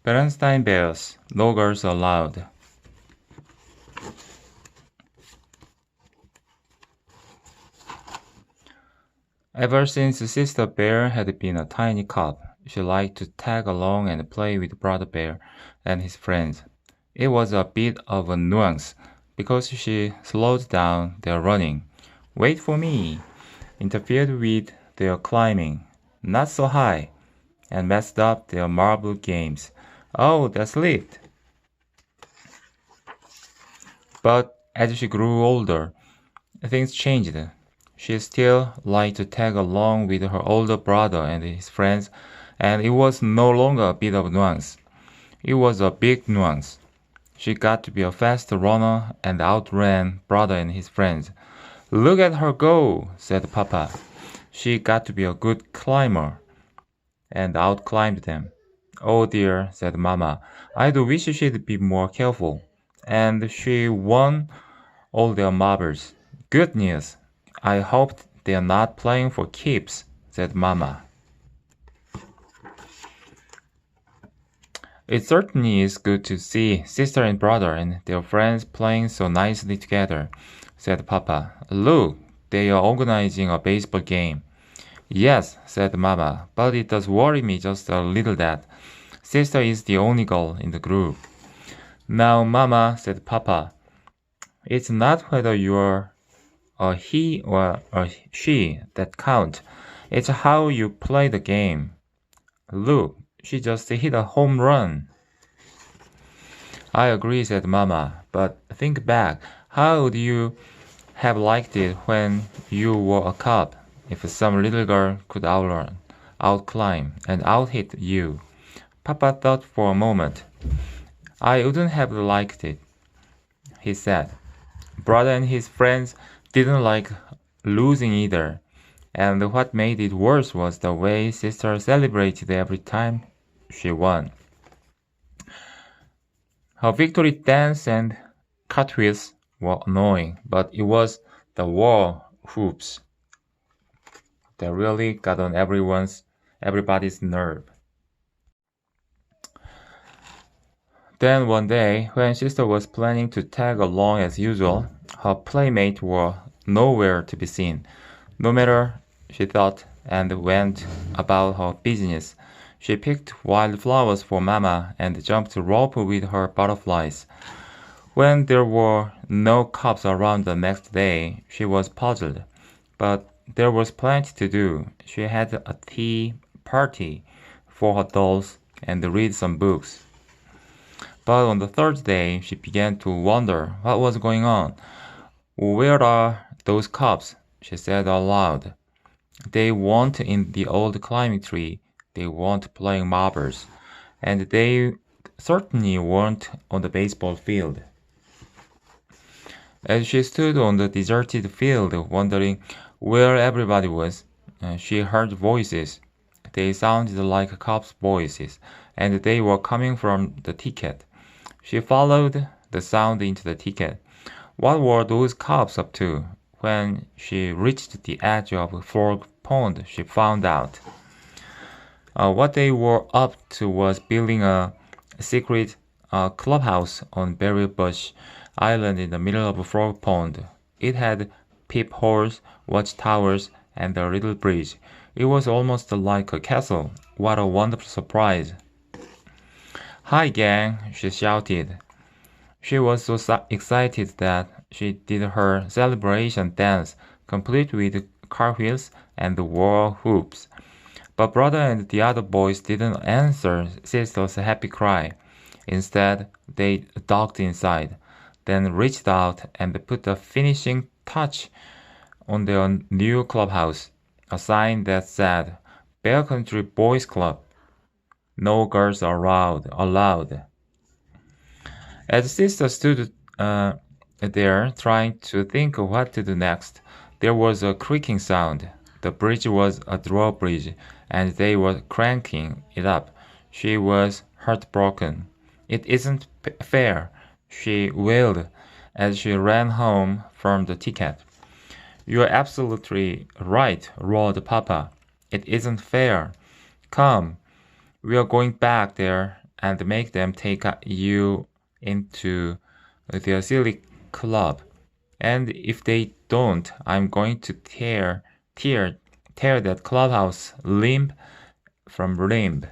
Bernstein Bears, no girls allowed. Ever since Sister Bear had been a tiny cub, she liked to tag along and play with Brother Bear and his friends. It was a bit of a nuisance because she slowed down their running. Wait for me! Interfered with their climbing. Not so high! And messed up their marble games. Oh, that slipped! But as she grew older, things changed. She still liked to tag along with her older brother and his friends, and it was no longer a bit of nuance. It was a big nuance. She got to be a fast runner and outran brother and his friends. Look at her go, said Papa. She got to be a good climber and outclimbed them. Oh dear, said Mama. I do wish she'd be more careful. And she won all their marbles. Good news. I hope they're not playing for keeps, said Mama. It certainly is good to see sister and brother and their friends playing so nicely together, said Papa. Look, they are organizing a baseball game. Yes, said Mama, but it does worry me just a little that sister is the only girl in the group. Now, Mama, said Papa, it's not whether you're a he or a she that count. It's how you play the game. Look, she just hit a home run. I agree, said Mama, but think back. How would you have liked it when you were a cub if some little girl could outrun, outclimb, and outhit you? Papa thought for a moment. I wouldn't have liked it, he said. Brother and his friends didn't like losing either, and what made it worse was the way sister celebrated every time she won. Her victory dance and cartwheels were annoying, but it was the war hoops that really got on everybody's nerve. Then one day, when sister was planning to tag along as usual, her playmates were nowhere to be seen. No matter, she thought, and went about her business. She picked wildflowers for Mama and jumped rope with her butterflies. When there were no cubs around the next day, she was puzzled. But there was plenty to do. She had a tea party for her dolls and read some books. But on the third day, she began to wonder what was going on. Where are those cubs? She said aloud. They weren't in the old climbing tree. They weren't playing marbles. And they certainly weren't on the baseball field. As she stood on the deserted field, wondering where everybody was, she heard voices. They sounded like cubs' voices, and they were coming from the thicket. She followed the sound into the thicket. What were those cubs up to? When she reached the edge of Frog Pond, she found out. What they were up to was building a secret clubhouse on Berry Bush Island in the middle of Frog Pond. It had peepholes, watchtowers, and a little bridge. It was almost like a castle. What a wonderful surprise! Hi, gang, she shouted. She was so excited that she did her celebration dance, complete with cartwheels and war hoops. But brother and the other boys didn't answer sister's happy cry. Instead, they ducked inside, then reached out and put a finishing touch on their new clubhouse, a sign that said, Bear Country Boys Club. No girls allowed. As sister stood there trying to think of what to do next, there was a creaking sound. The bridge was a drawbridge, and they were cranking it up. She was heartbroken. It isn't fair, she wailed as she ran home from the ticket. You're absolutely right, roared Papa. It isn't fair. Come, we are going back there and make them take you into their silly club. And if they don't, I'm going to tear that clubhouse limb from limb.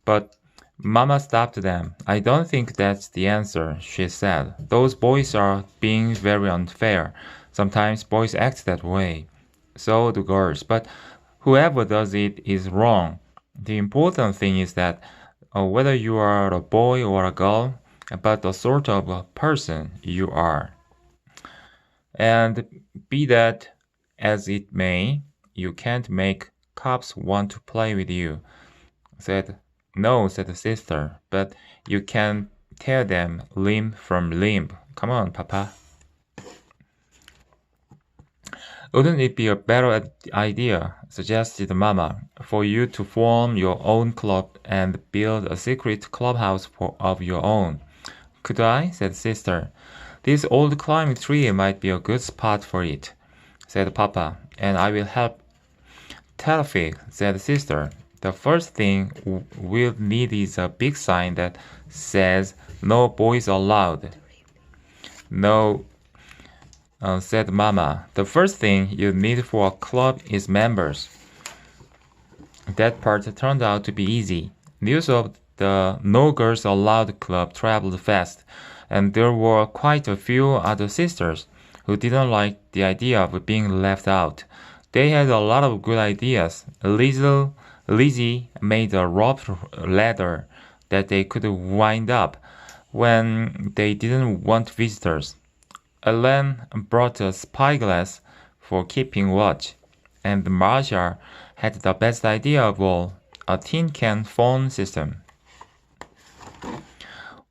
But Mama stopped them. I don't think that's the answer, she said. Those boys are being very unfair. Sometimes boys act that way. So do girls. But whoever does it is wrong. The important thing is that whether you are a boy or a girl, but the sort of a person you are. And be that as it may, you can't make cops want to play with you. No, said the sister, but you can tear them limb from limb. Come on, Papa. Wouldn't it be a better idea, suggested Mama, for you to form your own club and build a secret clubhouse of your own? Could I? Said Sister. This old climbing tree might be a good spot for it, said Papa, and I will help. Terrific, said Sister. The first thing we'll need is a big sign that says, "No boys allowed." No, said Mama. The first thing you need for a club is members. That part turned out to be easy. News of the No Girls Allowed club traveled fast, and there were quite a few other sisters who didn't like the idea of being left out. They had a lot of good ideas. Lizzie made a rope ladder that they could wind up when they didn't want visitors. Ellen brought a spyglass for keeping watch, and Marcia had the best idea of all, a tin can phone system.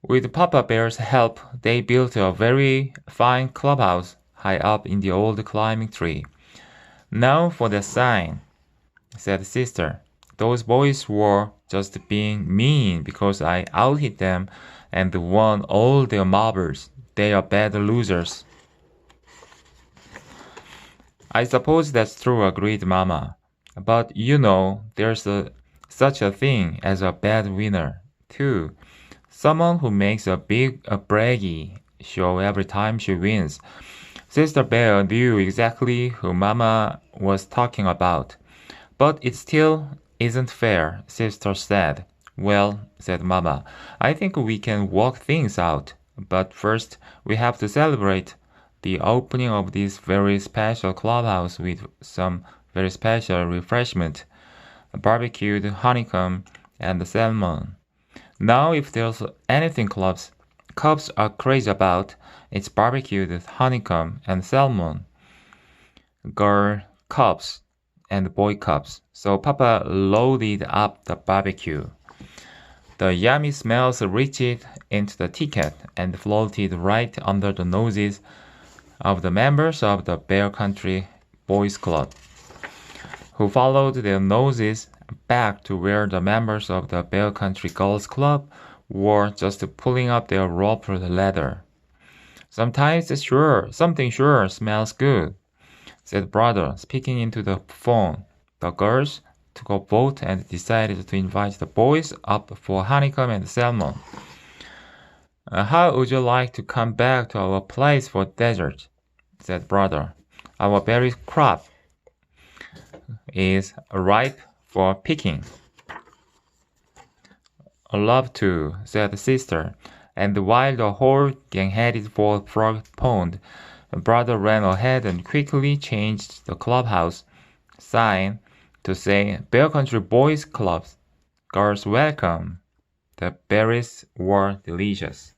With Papa Bear's help, they built a very fine clubhouse high up in the old climbing tree. Now for the sign, said Sister. Those boys were just being mean because I out-hit them and won all their marbles. They are bad losers. I suppose that's true, agreed Mama. But you know, there's such a thing as a bad winner, too. Someone who makes a braggy show every time she wins. Sister Bear knew exactly who Mama was talking about. But it still isn't fair, Sister said. Well, said Mama, I think we can work things out. But first, we have to celebrate the opening of this very special clubhouse with some very special refreshment, barbecued honeycomb and salmon. Now, if there's anything cubs are crazy about, it's barbecued honeycomb and salmon. Girl cubs and boy cubs. So Papa loaded up the barbecue. The yummy smells reached into the ticket and floated right under the noses of the members of the Bear Country Boys Club, who followed their noses back to where the members of the Bear Country Girls Club were just pulling up their rope ladder. Something sure smells good, said Brother, speaking into the phone. The girls took a vote and decided to invite the boys up for honeycomb and salmon. How would you like to come back to our place for dessert? Said Brother. Our berry crop is ripe for picking. Love to, said Sister, and while the whole gang headed for Frog Pond, Brother ran ahead and quickly changed the clubhouse sign to say Bear Country Boys Club. Girls welcome. The berries were delicious.